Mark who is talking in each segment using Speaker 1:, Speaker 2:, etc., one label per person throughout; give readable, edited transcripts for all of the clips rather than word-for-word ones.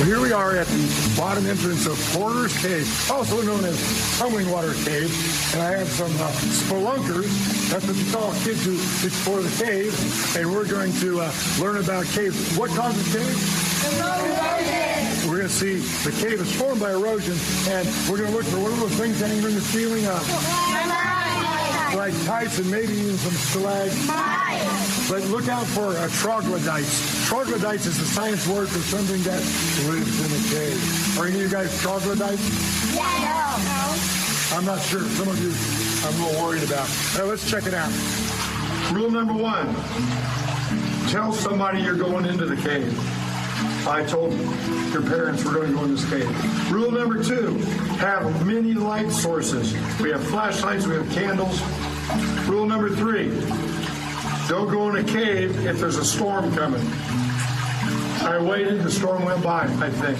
Speaker 1: Well, here we are at the bottom entrance of Porter's Cave, also known as Tumbling Water Cave. And I have some spelunkers. That's what you call kids who explore the cave. And we're going to learn about caves. What causes caves? Erosion. We're going to see the cave is formed by erosion. And we're going to look for what are those things hanging in the ceiling? Stalactites and maybe even some stalagmites. But look out for troglodytes. Troglodytes is the science word for something that lives in a cave. Are any of you guys troglodytes?
Speaker 2: Yeah. No.
Speaker 1: I'm not sure. Some of you I'm a little worried about. Now, let's check it out. Rule number 1. Tell somebody you're going into the cave. I told your parents we're going to go in this cave. Rule number 2, have many light sources. We have flashlights, we have candles. Rule number 3, don't go in a cave if there's a storm coming. I waited, the storm went by, I think.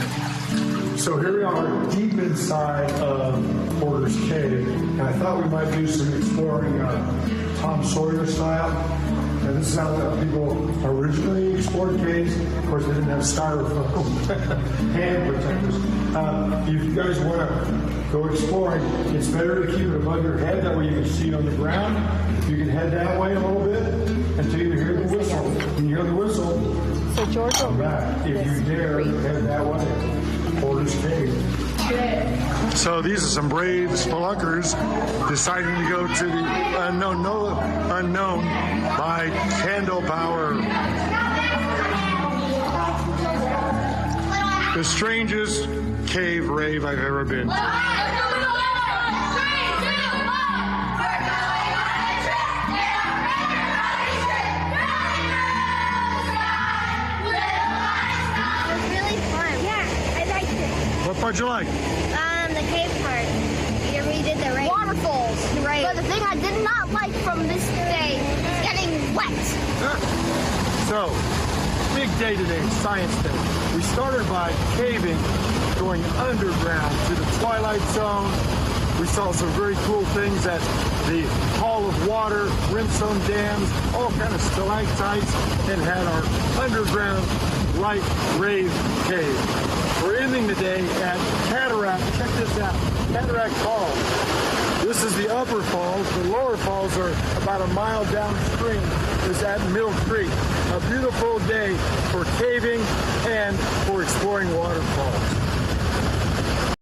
Speaker 1: So here we are, deep inside of Porter's Cave, and I thought we might do some exploring Tom Sawyer style. And this is how people originally explored caves. Of course, they didn't have styrofoam hand protectors. If you guys want to go exploring, it's better to keep it above your head. That way you can see it on the ground. You can head that way a little bit until you hear the whistle. When you hear the whistle,
Speaker 2: so George will
Speaker 1: come back. If you dare, head that way. Porter's Cave. So these are some brave spelunkers deciding to go to the unknown by candle power. The strangest cave rave I've ever been to. What part you like?
Speaker 3: The cave part. We did the rain. Waterfalls. Right. But the thing I did not like from this day is getting wet.
Speaker 1: So, big day today, Science Day. We started by caving, going underground to the Twilight Zone. We saw some very cool things at the Hall of Water, Brimstone Dams, all kind of stalactites, and had our underground light rave cave. We're ending the day at Cataract. Check this out, Cataract Falls. This is the upper falls. The lower falls are about a mile downstream. It's at Mill Creek. A beautiful day for caving and for exploring waterfalls.